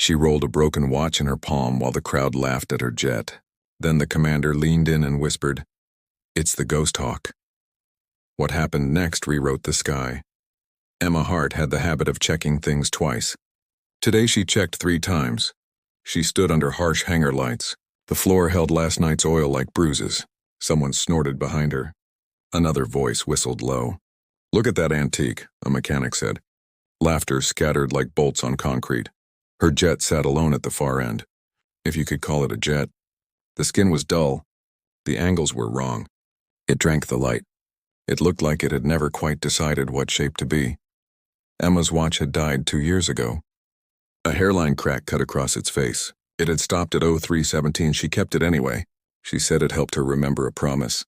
She rolled a broken watch in her palm while the crowd laughed at her jet. Then the commander leaned in and whispered, "It's the Ghosthawk." What happened next rewrote the sky. Emma Hart had the habit of checking things twice. Today she checked 3 times. She stood under harsh hangar lights. The floor held last night's oil like bruises. Someone snorted behind her. Another voice whistled low. "Look at that antique," a mechanic said. Laughter scattered like bolts on concrete. Her jet sat alone at the far end. If you could call it a jet. The skin was dull. The angles were wrong. It drank the light. It looked like it had never quite decided what shape to be. Emma's watch had died 2 years ago. A hairline crack cut across its face. It had stopped at 03:17. She kept it anyway. She said it helped her remember a promise.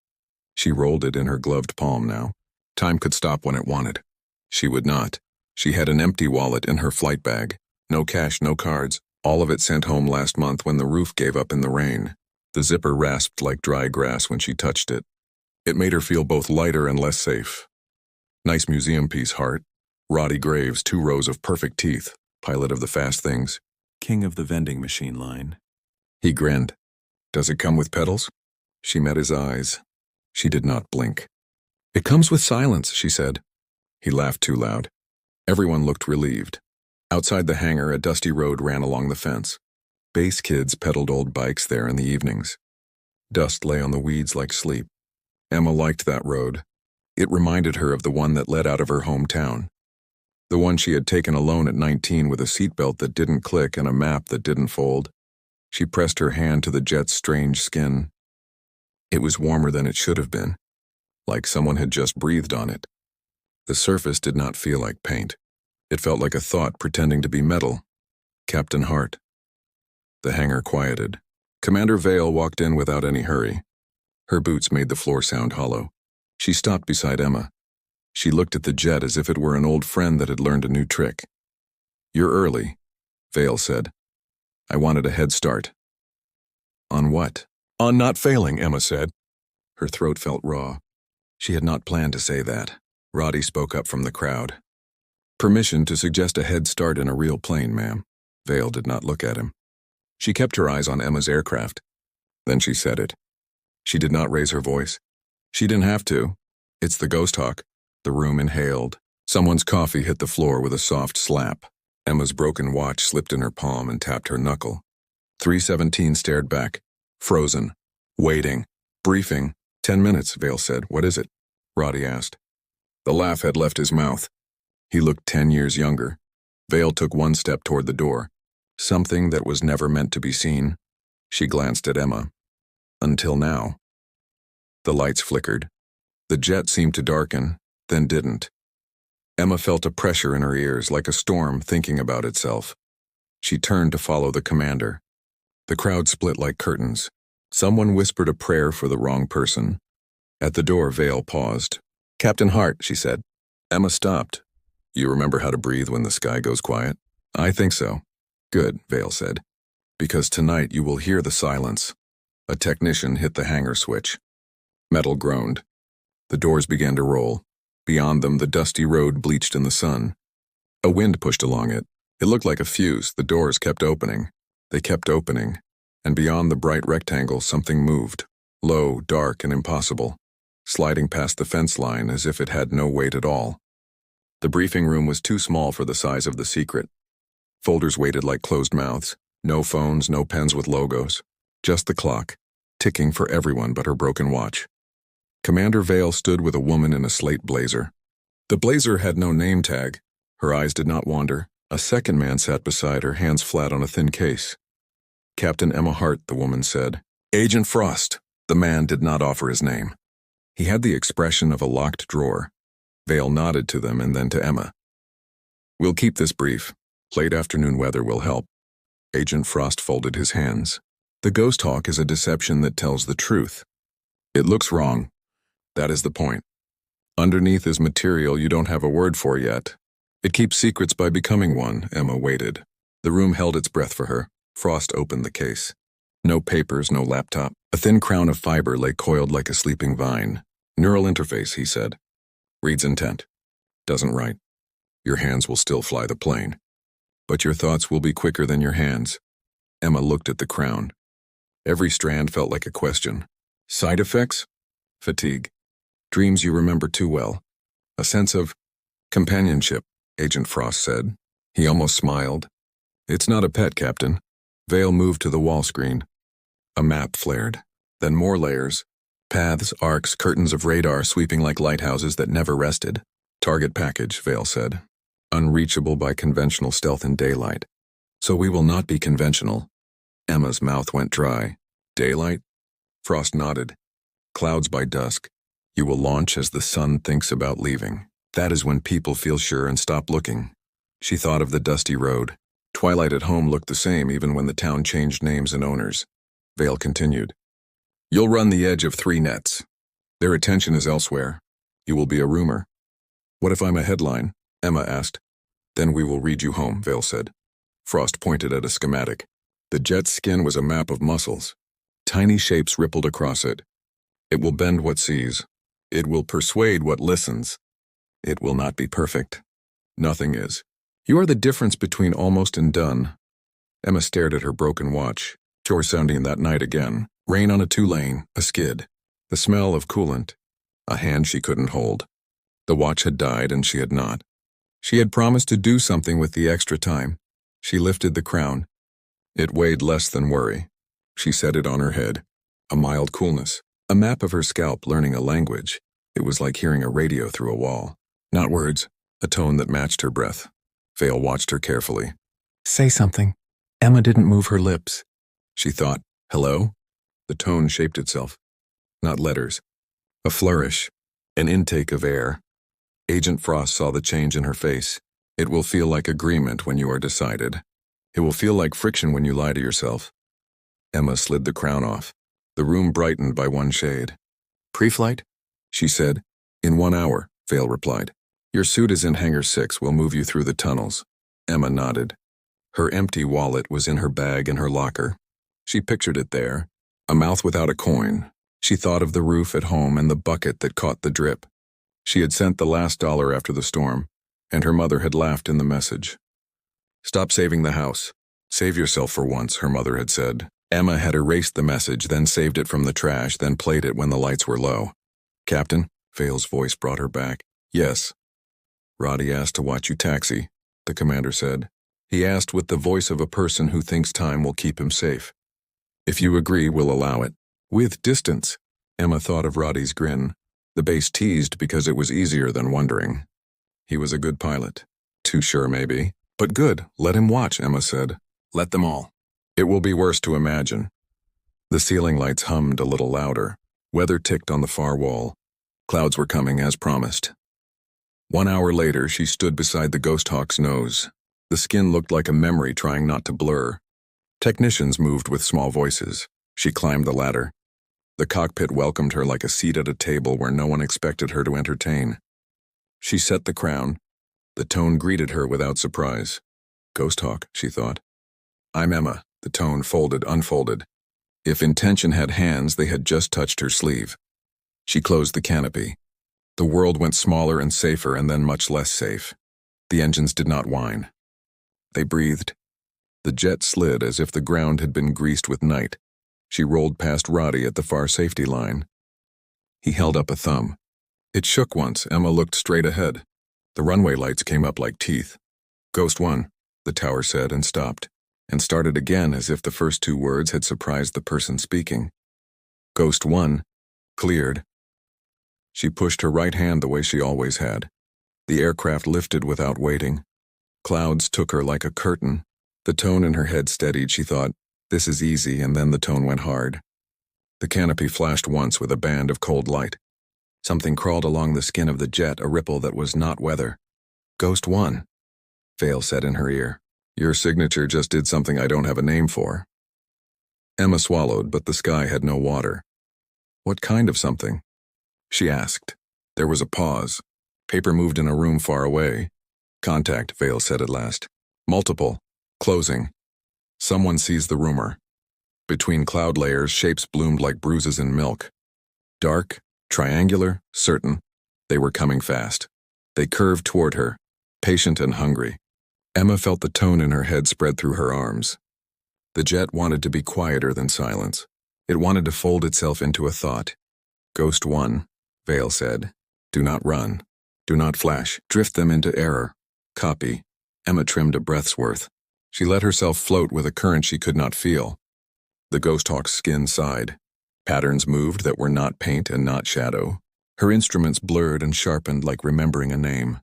She rolled it in her gloved palm now. Time could stop when it wanted. She would not. She had an empty wallet in her flight bag. No cash, no cards. All of it sent home last month when the roof gave up in the rain. The zipper rasped like dry grass when she touched it. It made her feel both lighter and less safe. Nice museum piece, Hart. Roddy Graves, 2 rows of perfect teeth. Pilot of the fast things. King of the vending machine line. He grinned. "Does it come with pedals?" She met his eyes. She did not blink. "It comes with silence," she said. He laughed too loud. Everyone looked relieved. Outside the hangar, a dusty road ran along the fence. Base kids pedaled old bikes there in the evenings. Dust lay on the weeds like sleep. Emma liked that road. It reminded her of the one that led out of her hometown. The one she had taken alone at 19 with a seatbelt that didn't click and a map that didn't fold. She pressed her hand to the jet's strange skin. It was warmer than it should have been, like someone had just breathed on it. The surface did not feel like paint. It felt like a thought pretending to be metal. Captain Hart. The hangar quieted. Commander Vale walked in without any hurry. Her boots made the floor sound hollow. She stopped beside Emma. She looked at the jet as if it were an old friend that had learned a new trick. "You're early," Vale said. "I wanted a head start." "On what?" "On not failing," Emma said. Her throat felt raw. She had not planned to say that. Roddy spoke up from the crowd. "Permission to suggest a head start in a real plane, ma'am." Vale did not look at him. She kept her eyes on Emma's aircraft. Then she said it. She did not raise her voice. She didn't have to. "It's the Ghosthawk." The room inhaled. Someone's coffee hit the floor with a soft slap. Emma's broken watch slipped in her palm and tapped her knuckle. 3:17 stared back. Frozen. Waiting. "Briefing. 10 minutes, Vale said. "What is it?" Roddy asked. The laugh had left his mouth. He looked 10 years younger. Vale took 1 step toward the door. Something that was never meant to be seen. She glanced at Emma. Until now. The lights flickered. The jet seemed to darken, then didn't. Emma felt a pressure in her ears, like a storm thinking about itself. She turned to follow the commander. The crowd split like curtains. Someone whispered a prayer for the wrong person. At the door, Vale paused. "Captain Hart," she said. Emma stopped. "You remember how to breathe when the sky goes quiet?" "I think so." "Good," Vale said. "Because tonight you will hear the silence." A technician hit the hangar switch. Metal groaned. The doors began to roll. Beyond them, the dusty road bleached in the sun. A wind pushed along it. It looked like a fuse. The doors kept opening. They kept opening. And beyond the bright rectangle, something moved. Low, dark, and impossible. Sliding past the fence line as if it had no weight at all. The briefing room was too small for the size of the secret. Folders waited like closed mouths. No phones, no pens with logos. Just the clock, ticking for everyone but her broken watch. Commander Vale stood with a woman in a slate blazer. The blazer had no name tag. Her eyes did not wander. A second man sat beside her, hands flat on a thin case. "Captain Emma Hart," the woman said. "Agent Frost." The man did not offer his name. He had the expression of a locked drawer. Vale nodded to them and then to Emma. "We'll keep this brief. Late afternoon weather will help." Agent Frost folded his hands. "The Ghosthawk is a deception that tells the truth. It looks wrong. That is the point. Underneath is material you don't have a word for yet. It keeps secrets by becoming one." Emma waited. The room held its breath for her. Frost opened the case. No papers, no laptop. A thin crown of fiber lay coiled like a sleeping vine. "Neural interface," he said. "Reads intent. Doesn't write. Your hands will still fly the plane. But your thoughts will be quicker than your hands. Emma looked at the crown. Every strand felt like a question. Side effects? Fatigue. Dreams you remember too well. A sense of companionship, Agent Frost said. He almost smiled. It's not a pet, Captain. Vale moved to the wall screen. A map flared. Then more layers. Paths, arcs, curtains of radar sweeping like lighthouses that never rested. Target package, Vale said. Unreachable by conventional stealth in daylight. So we will not be conventional. Emma's mouth went dry. Daylight? Frost nodded. Clouds by dusk. You will launch as the sun thinks about leaving. That is when people feel sure and stop looking. She thought of the dusty road. Twilight at home looked the same even when the town changed names and owners. Vale continued. You'll run the edge of 3 nets. Their attention is elsewhere. You will be a rumor. What if I'm a headline? Emma asked. Then we will read you home, Vale said. Frost pointed at a schematic. The jet's skin was a map of muscles. Tiny shapes rippled across it. It will bend what sees. It will persuade what listens. It will not be perfect. Nothing is. You are the difference between almost and done. Emma stared at her broken watch. Chore sounding that night again. Rain on a 2-lane, a skid. The smell of coolant. A hand she couldn't hold. The watch had died and she had not. She had promised to do something with the extra time. She lifted the crown. It weighed less than worry. She set it on her head. A mild coolness. A map of her scalp learning a language. It was like hearing a radio through a wall. Not words, a tone that matched her breath. Vale watched her carefully. Say something. Emma didn't move her lips. She thought, hello? The tone shaped itself. Not letters. A flourish. An intake of air. Agent Frost saw the change in her face. It will feel like agreement when you are decided. It will feel like friction when you lie to yourself. Emma slid the crown off. The room brightened by one shade. Pre-flight? She said. In 1 hour, Vale replied. Your suit is in Hangar 6. We'll move you through the tunnels. Emma nodded. Her empty wallet was in her bag in her locker. She pictured it there. A mouth without a coin. She thought of the roof at home and the bucket that caught the drip. She had sent the last dollar after the storm, and her mother had laughed in the message. Stop saving the house. Save yourself for once, her mother had said. Emma had erased the message, then saved it from the trash, then played it when the lights were low. Captain? Vale's voice brought her back. Yes. Roddy asked to watch you taxi, the commander said. He asked with the voice of a person who thinks time will keep him safe. If you agree, we'll allow it. With distance. Emma thought of Roddy's grin. The base teased because it was easier than wondering. He was a good pilot. Too sure, maybe. But good, let him watch, Emma said. Let them all. It will be worse to imagine. The ceiling lights hummed a little louder. Weather ticked on the far wall. Clouds were coming as promised. 1 hour later, she stood beside the Ghosthawk's nose. The skin looked like a memory trying not to blur. Technicians moved with small voices. She climbed the ladder. The cockpit welcomed her like a seat at a table where no one expected her to entertain. She set the crown. The tone greeted her without surprise. Ghosthawk, she thought. I'm Emma, the tone folded, unfolded. If intention had hands, they had just touched her sleeve. She closed the canopy. The world went smaller and safer and then much less safe. The engines did not whine. They breathed. The jet slid as if the ground had been greased with night. She rolled past Roddy at the far safety line. He held up a thumb. It shook once. Emma looked straight ahead. The runway lights came up like teeth. Ghost 1, the tower said and stopped, and started again as if the first 2 words had surprised the person speaking. Ghost 1, cleared. She pushed her right hand the way she always had. The aircraft lifted without waiting. Clouds took her like a curtain. The tone in her head steadied. She thought, this is easy, and then the tone went hard. The canopy flashed once with a band of cold light. Something crawled along the skin of the jet, a ripple that was not weather. Ghost 1, Vale said in her ear. Your signature just did something I don't have a name for. Emma swallowed, but the sky had no water. What kind of something? She asked. There was a pause. Paper moved in a room far away. Contact, Vale said at last. Multiple. Closing. Someone sees the rumor. Between cloud layers, shapes bloomed like bruises in milk. Dark, triangular, certain. They were coming fast. They curved toward her, patient and hungry. Emma felt the tone in her head spread through her arms. The jet wanted to be quieter than silence. It wanted to fold itself into a thought. Ghost 1, Vale said. Do not run. Do not flash. Drift them into error. Copy. Emma trimmed a breath's worth. She let herself float with a current she could not feel. The Ghosthawk's skin sighed. Patterns moved that were not paint and not shadow. Her instruments blurred and sharpened like remembering a name.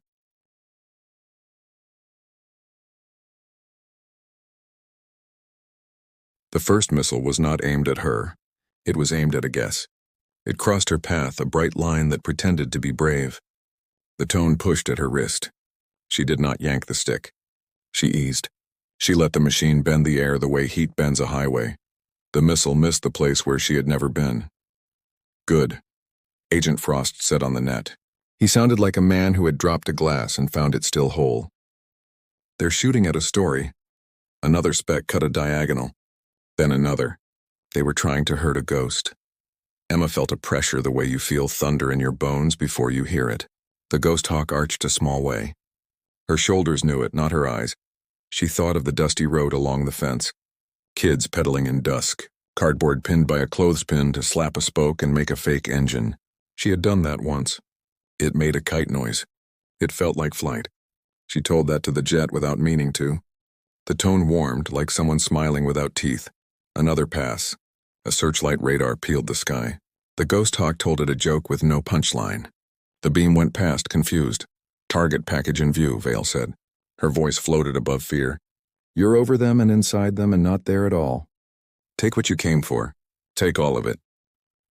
The first missile was not aimed at her. It was aimed at a guess. It crossed her path, a bright line that pretended to be brave. The tone pushed at her wrist. She did not yank the stick. She eased. She let the machine bend the air the way heat bends a highway. The missile missed the place where she had never been. Good, Agent Frost said on the net. He sounded like a man who had dropped a glass and found it still whole. They're shooting at a story. Another speck cut a diagonal. Then another. They were trying to hurt a ghost. Emma felt a pressure the way you feel thunder in your bones before you hear it. The Ghosthawk arched a small way. Her shoulders knew it, not her eyes. She thought of the dusty road along the fence. Kids pedaling in dusk, cardboard pinned by a clothespin to slap a spoke and make a fake engine. She had done that once. It made a kite noise. It felt like flight. She told that to the jet without meaning to. The tone warmed, like someone smiling without teeth. Another pass. A searchlight radar peeled the sky. The Ghosthawk told it a joke with no punchline. The beam went past, confused. Target package in view, Vale said. Her voice floated above fear. You're over them and inside them and not there at all. Take what you came for. Take all of it.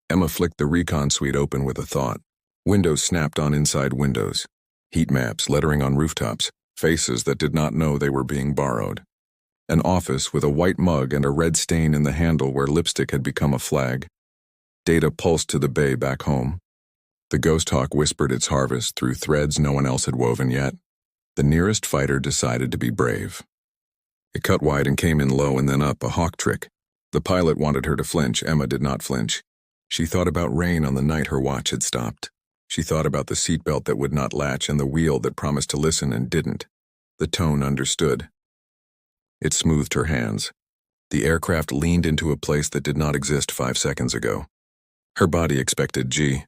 Emma flicked the recon suite open with a thought. Windows snapped on inside windows. Heat maps lettering on rooftops. Faces that did not know they were being borrowed. An office with a white mug and a red stain in the handle where lipstick had become a flag. Data pulsed to the bay back home. The Ghosthawk whispered its harvest through threads no one else had woven yet. The nearest fighter decided to be brave. It cut wide and came in low and then up, a hawk trick. The pilot wanted her to flinch. Emma did not flinch. She thought about rain on the night her watch had stopped. She thought about the seatbelt that would not latch and the wheel that promised to listen and didn't. The tone understood. It smoothed her hands. The aircraft leaned into a place that did not exist 5 seconds ago. Her body expected G.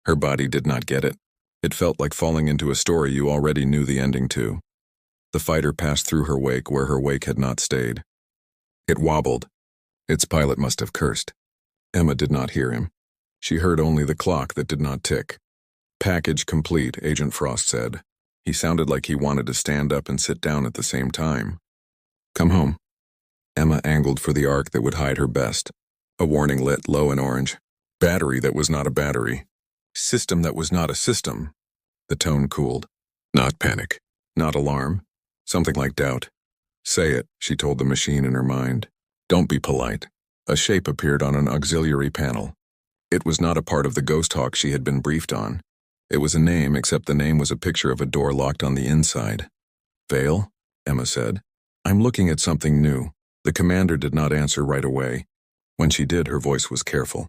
Her body did not get it. It felt like falling into a story you already knew the ending to. The fighter passed through her wake where her wake had not stayed. It wobbled. Its pilot must have cursed. Emma did not hear him. She heard only the clock that did not tick. Package complete, Agent Frost said. He sounded like he wanted to stand up and sit down at the same time. Come home. Emma angled for the arc that would hide her best. A warning lit low and orange. Battery that was not a battery. System that was not a system. The tone cooled. Not panic. Not alarm. Something like doubt. Say it, she told the machine in her mind. Don't be polite. A shape appeared on an auxiliary panel. It was not a part of the Ghosthawk she had been briefed on. It was a name, except the name was a picture of a door locked on the inside. Vale? Emma said. I'm looking at something new. The commander did not answer right away. When she did, her voice was careful.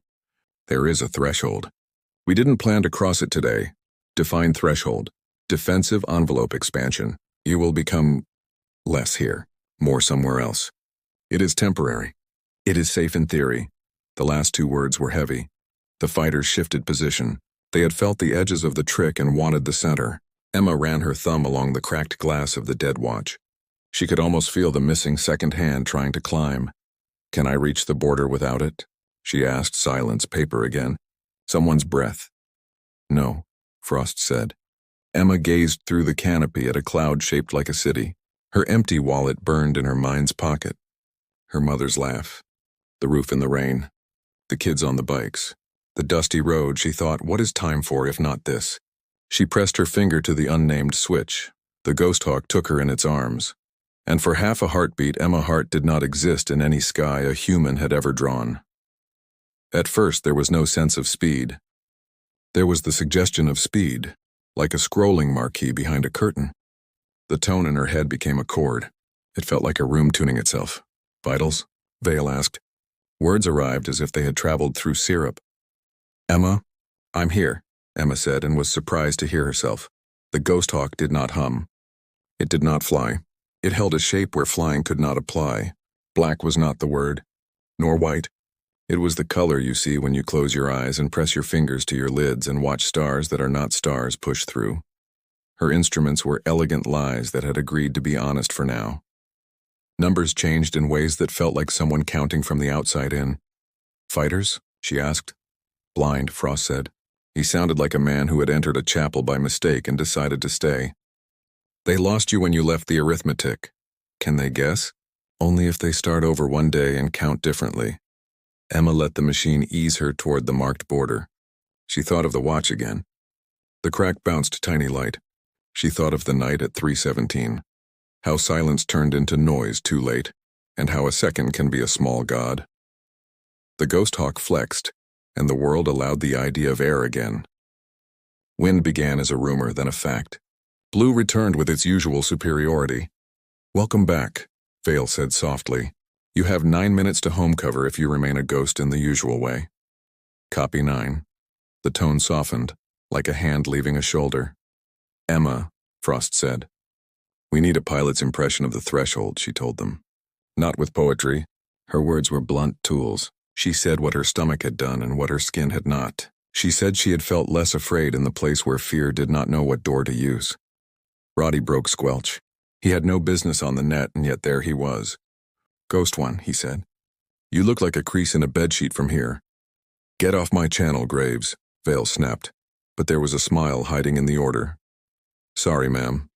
There is a threshold. We didn't plan to cross it today. Define threshold. Defensive envelope expansion. You will become less here, more somewhere else. It is temporary. It is safe in theory. The last 2 words were heavy. The fighters shifted position. They had felt the edges of the trick and wanted the center. Emma ran her thumb along the cracked glass of the dead watch. She could almost feel the missing second hand trying to climb. Can I reach the border without it? She asked, silence, paper again. Someone's breath. No, Frost said. Emma gazed through the canopy at a cloud shaped like a city. Her empty wallet burned in her mind's pocket. Her mother's laugh. The roof in the rain. The kids on the bikes. The dusty road. She thought, what is time for if not this? She pressed her finger to the unnamed switch. The Ghosthawk took her in its arms. And for half a heartbeat, Emma Hart did not exist in any sky a human had ever drawn. At first, there was no sense of speed. There was the suggestion of speed, like a scrolling marquee behind a curtain. The tone in her head became a chord. It felt like a room tuning itself. Vitals? Vale asked. Words arrived as if they had traveled through syrup. Emma? I'm here, Emma said, and was surprised to hear herself. The Ghosthawk did not hum. It did not fly. It held a shape where flying could not apply. Black was not the word, nor white. It was the color you see when you close your eyes and press your fingers to your lids and watch stars that are not stars push through. Her instruments were elegant lies that had agreed to be honest for now. Numbers changed in ways that felt like someone counting from the outside in. "Fighters?" she asked. "Blind," Frost said. He sounded like a man who had entered a chapel by mistake and decided to stay. "They lost you when you left the arithmetic. Can they guess? Only if they start over one day and count differently." Emma let the machine ease her toward the marked border. She thought of the watch again. The crack bounced tiny light. She thought of the night at 3:17. How silence turned into noise too late, and how a second can be a small god. The Ghosthawk flexed, and the world allowed the idea of air again. Wind began as a rumor, then a fact. Blue returned with its usual superiority. "Welcome back," Vale said softly. "You have 9 minutes to home cover if you remain a ghost in the usual way." Copy 9. The tone softened, like a hand leaving a shoulder. "Emma," Frost said. "We need a pilot's impression of the threshold," she told them. Not with poetry. Her words were blunt tools. She said what her stomach had done and what her skin had not. She said she had felt less afraid in the place where fear did not know what door to use. Roddy broke squelch. He had no business on the net, and yet there he was. "Ghost one," he said. "You look like a crease in a bedsheet from here." "Get off my channel, Graves," Vale snapped, but there was a smile hiding in the order. "Sorry, ma'am."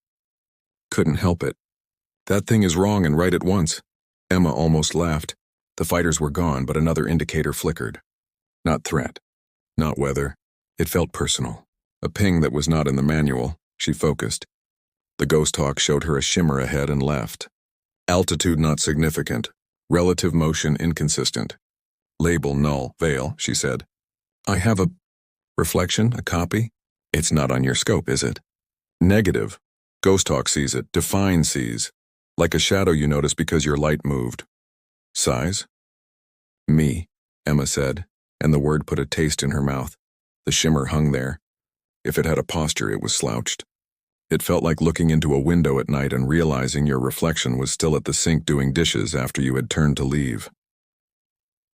"Couldn't help it. That thing is wrong and right at once." Emma almost laughed. The fighters were gone, but another indicator flickered. Not threat. Not weather. It felt personal. A ping that was not in the manual. She focused. The Ghosthawk showed her a shimmer ahead and left. "Altitude not significant. Relative motion inconsistent. Label null, Vale," she said. "I have a reflection, a copy? It's not on your scope, is it?" "Negative. Ghosthawk sees it. Define sees. Like a shadow you notice because your light moved." "Size?" "Me," Emma said, and the word put a taste in her mouth. The shimmer hung there. If it had a posture, it was slouched. It felt like looking into a window at night and realizing your reflection was still at the sink doing dishes after you had turned to leave.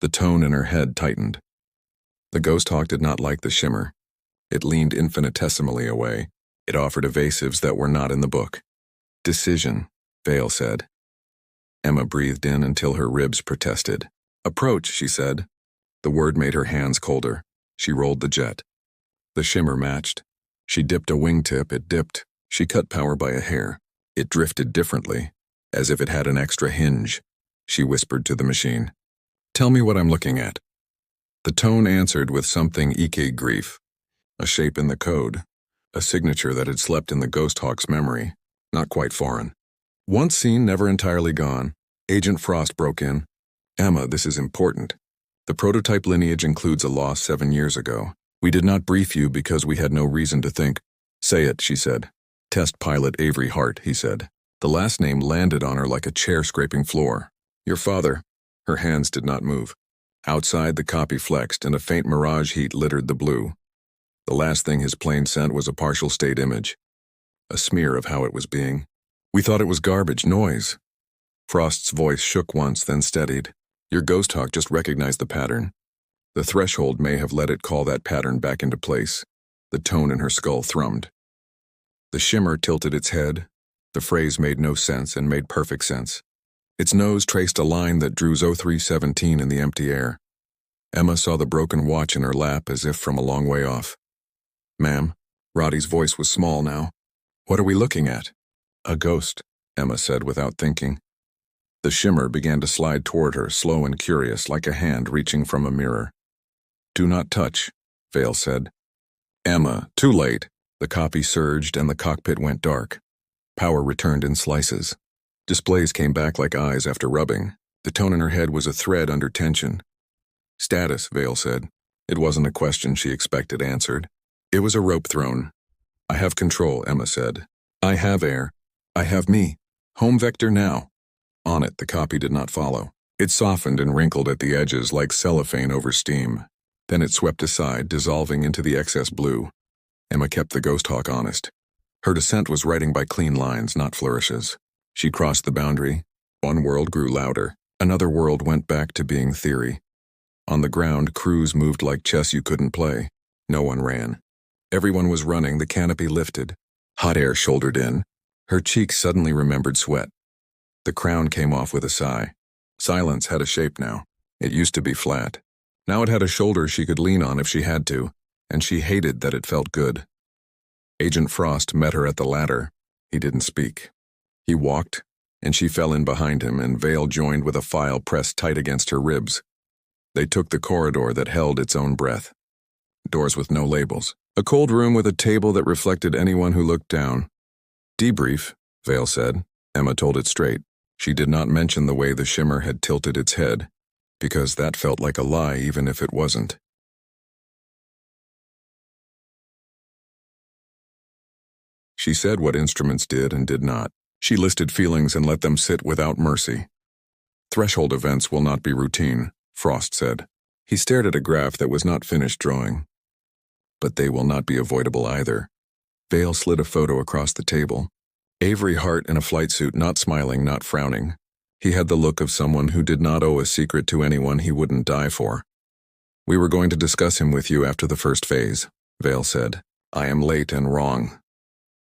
The tone in her head tightened. The Ghosthawk did not like the shimmer. It leaned infinitesimally away. It offered evasives that were not in the book. "Decision," Vale said. Emma breathed in until her ribs protested. "Approach," she said. The word made her hands colder. She rolled the jet. The shimmer matched. She dipped a wingtip, it dipped. She cut power by a hair. It drifted differently, as if it had an extra hinge. She whispered to the machine. "Tell me what I'm looking at." The tone answered with something Ike grief. A shape in the code. A signature that had slept in the Ghosthawk's memory. Not quite foreign. Once seen, never entirely gone. Agent Frost broke in. "Emma, this is important. The prototype lineage includes a loss 7 years ago. We did not brief you because we had no reason to think." "Say it," she said. "Test pilot Avery Hart," he said. The last name landed on her like a chair scraping floor. "Your father." Her hands did not move. Outside, the copy flexed, and a faint mirage heat littered the blue. The last thing his plane sent was a partial state image. A smear of how it was being. "We thought it was garbage, noise." Frost's voice shook once, then steadied. "Your Ghosthawk just recognized the pattern. The threshold may have let it call that pattern back into place." The tone in her skull thrummed. The shimmer tilted its head. The phrase made no sense and made perfect sense. Its nose traced a line that drew 0317 in the empty air. Emma saw the broken watch in her lap as if from a long way off. "Ma'am," Roddy's voice was small now. "What are we looking at?" "A ghost," Emma said without thinking. The shimmer began to slide toward her, slow and curious, like a hand reaching from a mirror. "Do not touch," Vale said. "Emma, too late." The copy surged and the cockpit went dark. Power returned in slices. Displays came back like eyes after rubbing. The tone in her head was a thread under tension. "Status," Vale said. It wasn't a question she expected answered. It was a rope thrown. "I have control," Emma said. "I have air. I have me. Home vector now." On it, the copy did not follow. It softened and wrinkled at the edges like cellophane over steam. Then it swept aside, dissolving into the excess blue. Emma kept the Ghosthawk honest. Her descent was writing by clean lines, not flourishes. She crossed the boundary. One world grew louder. Another world went back to being theory. On the ground, crews moved like chess you couldn't play. No one ran. Everyone was running, the canopy lifted. Hot air shouldered in. Her cheeks suddenly remembered sweat. The crown came off with a sigh. Silence had a shape now. It used to be flat. Now it had a shoulder she could lean on if she had to, and she hated that it felt good. Agent Frost met her at the ladder. He didn't speak. He walked, and she fell in behind him, and Vale joined with a file pressed tight against her ribs. They took the corridor that held its own breath. Doors with no labels. A cold room with a table that reflected anyone who looked down. Debrief, Vale said. Emma told it straight. She did not mention the way the shimmer had tilted its head, because that felt like a lie even if it wasn't. She said what instruments did and did not. She listed feelings and let them sit without mercy. Threshold events will not be routine, Frost said. He stared at a graph that was not finished drawing. But they will not be avoidable either. Vale slid a photo across the table. Avery Hart in a flight suit, not smiling, not frowning. He had the look of someone who did not owe a secret to anyone he wouldn't die for. We were going to discuss him with you after the first phase, Vale said. I am late and wrong.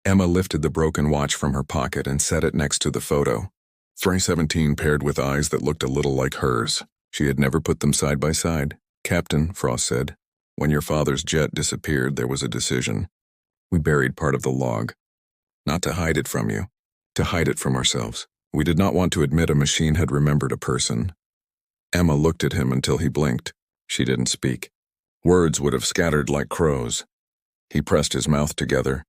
Emma lifted the broken watch from her pocket and set it next to the photo. 317 paired with eyes that looked a little like hers. She had never put them side by side. Captain, Frost said, when your father's jet disappeared, there was a decision. We buried part of the log. Not to hide it from you, to hide it from ourselves. We did not want to admit a machine had remembered a person. Emma looked at him until he blinked. She didn't speak. Words would have scattered like crows. He pressed his mouth together.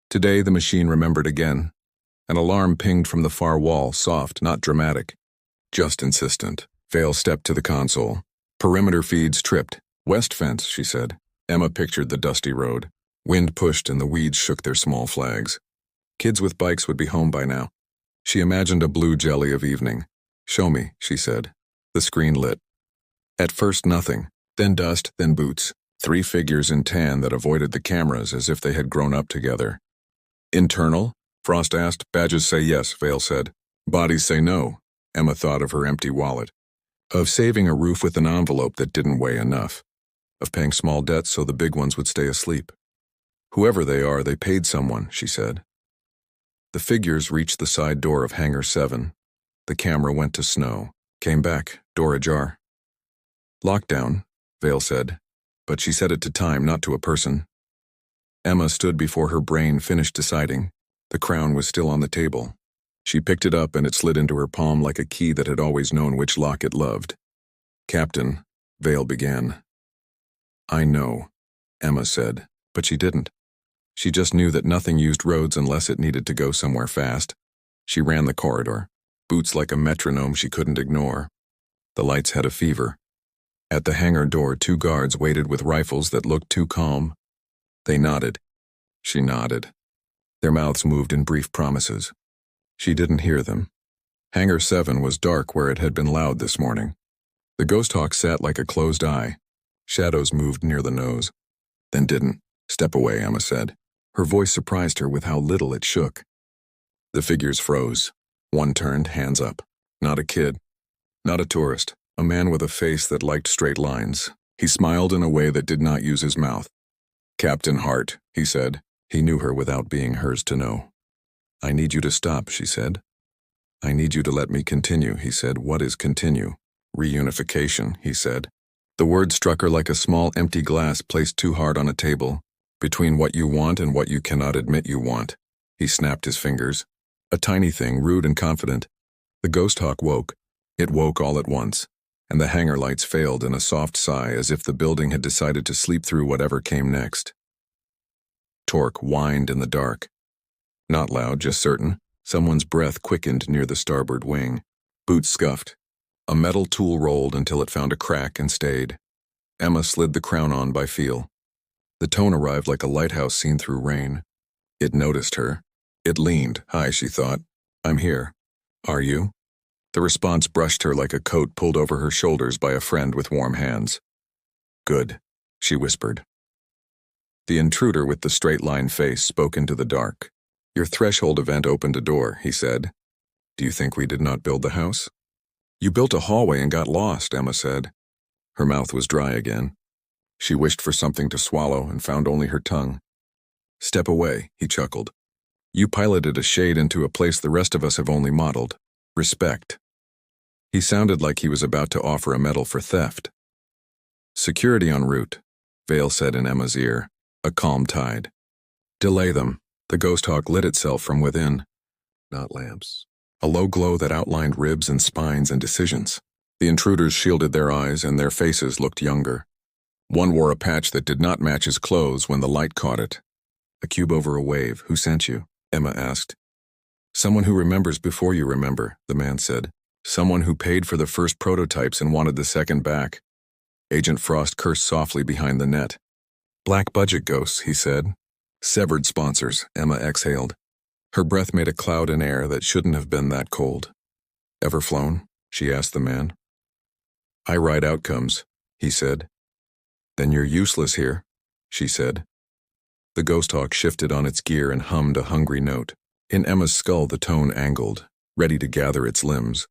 Today the machine remembered again. An alarm pinged from the far wall, soft, not dramatic. Just insistent. Vale stepped to the console. Perimeter feeds tripped. West fence, she said. Emma pictured the dusty road. Wind pushed and the weeds shook their small flags. Kids with bikes would be home by now. She imagined a blue jelly of evening. Show me, she said. The screen lit. At first nothing, then dust, then boots. 3 figures in tan that avoided the cameras as if they had grown up together. Internal? Frost asked. Badges say yes, Vale said. Bodies say no. Emma thought of her empty wallet. Of saving a roof with an envelope that didn't weigh enough. Of paying small debts so the big ones would stay asleep. Whoever they are, they paid someone, she said. The figures reached the side door of Hangar 7. The camera went to snow. Came back, door ajar. Lockdown, Vale said. But she said it to time, not to a person. Emma stood before her brain finished deciding. The crown was still on the table. She picked it up and it slid into her palm like a key that had always known which lock it loved. Captain, Vale began. I know, Emma said, but she didn't. She just knew that nothing used roads unless it needed to go somewhere fast. She ran the corridor, boots like a metronome she couldn't ignore. The lights had a fever. At the hangar door, 2 guards waited with rifles that looked too calm. They nodded. She nodded. Their mouths moved in brief promises. She didn't hear them. Hangar 7 was dark where it had been loud this morning. The Ghosthawk sat like a closed eye. Shadows moved near the nose. Then didn't. Step away, Emma said. Her voice surprised her with how little it shook. The figures froze. One turned, hands up. Not a kid. Not a tourist. A man with a face that liked straight lines. He smiled in a way that did not use his mouth. Captain Hart, he said. He knew her without being hers to know. I need you to stop, she said. I need you to let me continue, he said. What is continue? Reunification, he said. The word struck her like a small empty glass placed too hard on a table. Between what you want and what you cannot admit you want. He snapped his fingers. A tiny thing, rude and confident. The Ghosthawk woke. It woke all at once, and the hangar lights failed in a soft sigh as if the building had decided to sleep through whatever came next. Torque whined in the dark. Not loud, just certain. Someone's breath quickened near the starboard wing. Boots scuffed. A metal tool rolled until it found a crack and stayed. Emma slid the crown on by feel. The tone arrived like a lighthouse seen through rain. It noticed her. It leaned. Hi, she thought. I'm here. Are you? The response brushed her like a coat pulled over her shoulders by a friend with warm hands. Good, she whispered. The intruder with the straight-line face spoke into the dark. Your threshold event opened a door, he said. Do you think we did not build the house? You built a hallway and got lost, Emma said. Her mouth was dry again. She wished for something to swallow and found only her tongue. Step away, he chuckled. You piloted a shade into a place the rest of us have only modeled. Respect. He sounded like he was about to offer a medal for theft. Security en route, Vale said in Emma's ear, a calm tide. Delay them. The Ghosthawk lit itself from within. Not lamps. A low glow that outlined ribs and spines and decisions. The intruders shielded their eyes and their faces looked younger. One wore a patch that did not match his clothes when the light caught it. A cube over a wave. Who sent you? Emma asked. Someone who remembers before you remember, the man said. Someone who paid for the first prototypes and wanted the second back. Agent Frost cursed softly behind the net. Black budget ghosts, he said. Severed sponsors, Emma exhaled. Her breath made a cloud in air that shouldn't have been that cold. Ever flown? She asked the man. I ride outcomes, he said. Then you're useless here, she said. The Ghosthawk shifted on its gear and hummed a hungry note. In Emma's skull the tone angled, ready to gather its limbs.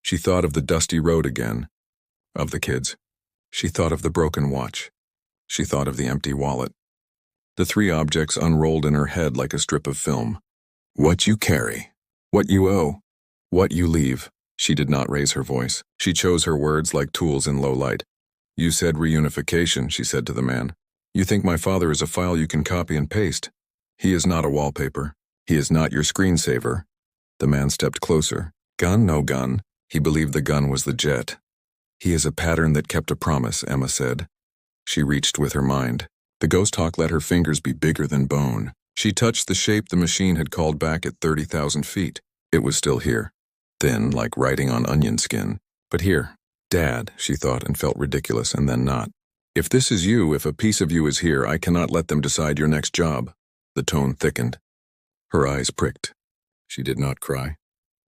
She thought of the dusty road again, of the kids. She thought of the broken watch. She thought of the empty wallet. The three objects unrolled in her head like a strip of film. What you carry, what you owe, what you leave. She did not raise her voice. She chose her words like tools in low light. You said reunification, she said to the man. You think my father is a file you can copy and paste. He is not a wallpaper. He is not your screensaver. The man stepped closer. Gun, no gun. He believed the gun was the jet. He is a pattern that kept a promise, Emma said. She reached with her mind. The Ghosthawk let her fingers be bigger than bone. She touched the shape the machine had called back at 30,000 feet. It was still here. Thin, like writing on onion skin. But here. Dad, she thought and felt ridiculous and then not. If this is you, if a piece of you is here, I cannot let them decide your next job. The tone thickened. Her eyes pricked. She did not cry.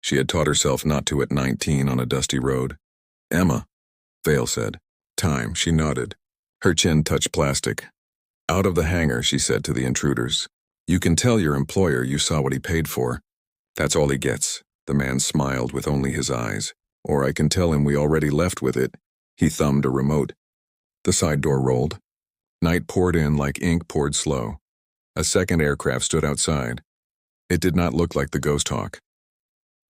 She had taught herself not to at 19 on a dusty road. Emma, Vale said. Time, she nodded. Her chin touched plastic. Out of the hangar, she said to the intruders. You can tell your employer you saw what he paid for. That's all he gets. The man smiled with only his eyes. Or I can tell him we already left with it. He thumbed a remote. The side door rolled. Night poured in like ink poured slow. A second aircraft stood outside. It did not look like the Ghosthawk.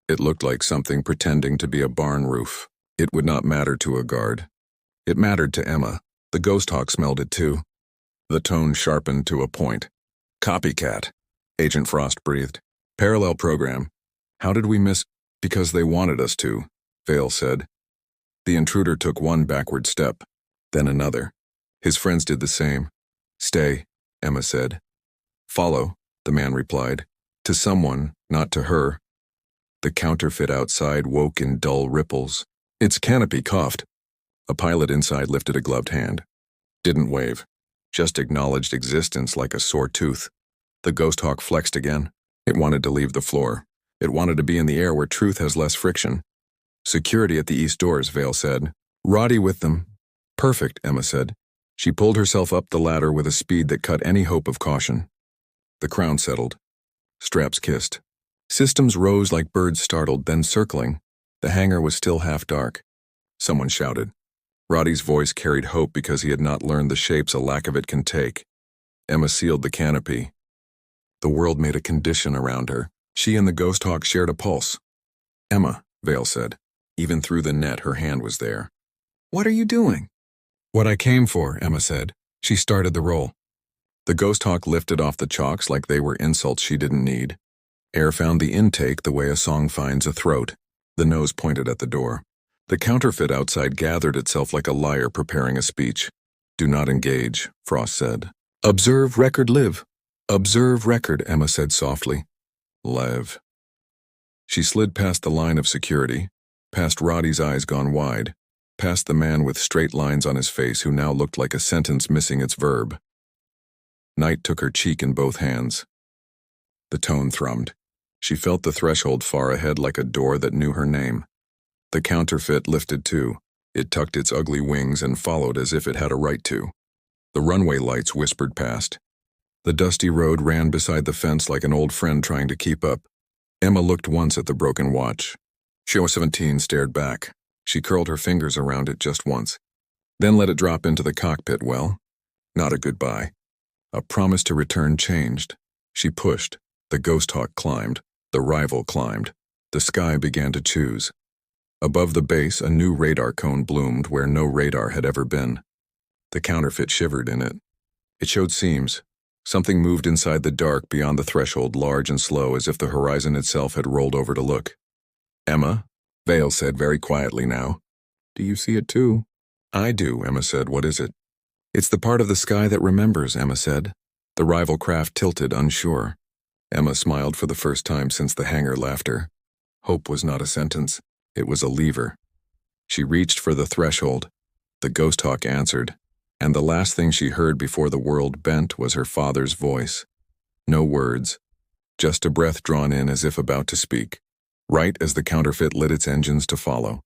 It looked like something pretending to be a barn roof. It would not matter to a guard. It mattered to Emma. The Ghosthawk smelled it too. The tone sharpened to a point. Copycat, Agent Frost breathed. Parallel program. How did we miss? Because they wanted us to, Vale said. The intruder took one backward step, then another. His friends did the same. Stay, Emma said. Follow, the man replied. To someone, not to her. The counterfeit outside woke in dull ripples. Its canopy coughed. A pilot inside lifted a gloved hand. Didn't wave. Just acknowledged existence like a sore tooth. The Ghosthawk flexed again. It wanted to leave the floor. It wanted to be in the air where truth has less friction. Security at the east doors, Vale said. Roddy with them. Perfect, Emma said. She pulled herself up the ladder with a speed that cut any hope of caution. The crown settled. Straps kissed. Systems rose like birds startled, then circling. The hangar was still half dark. Someone shouted. Roddy's voice carried hope because he had not learned the shapes a lack of it can take. Emma sealed the canopy. The world made a condition around her. She and the Ghosthawk shared a pulse. Emma, Vale said. Even through the net, her hand was there. What are you doing? What I came for, Emma said. She started the roll. The Ghosthawk lifted off the chocks like they were insults she didn't need. Air found the intake the way a song finds a throat. The nose pointed at the door. The counterfeit outside gathered itself like a liar preparing a speech. Do not engage, Frost said. Observe, record, live. Observe, record, Emma said softly. Lev. She slid past the line of security, past Roddy's eyes gone wide, past the man with straight lines on his face who now looked like a sentence missing its verb. Night took her cheek in both hands. The tone thrummed. She felt the threshold far ahead like a door that knew her name. The counterfeit lifted too. It tucked its ugly wings and followed as if it had a right to. The runway lights whispered past. The dusty road ran beside the fence like an old friend trying to keep up. Emma looked once at the broken watch. Show 17 stared back. She curled her fingers around it just once, then let it drop into the cockpit. Well, not a goodbye. A promise to return changed. She pushed. The Ghosthawk climbed. The rival climbed. The sky began to choose. Above the base, a new radar cone bloomed where no radar had ever been. The counterfeit shivered in it. It showed seams. Something moved inside the dark beyond the threshold, large and slow, as if the horizon itself had rolled over to look. Emma, Vale said very quietly now. Do you see it too? I do, Emma said. What is it? It's the part of the sky that remembers, Emma said. The rival craft tilted, unsure. Emma smiled for the first time since the hangar laughter. Hope was not a sentence. It was a lever. She reached for the threshold. The Ghosthawk answered, and the last thing she heard before the world bent was her father's voice. No words, just a breath drawn in as if about to speak, right as the counterfeit lit its engines to follow.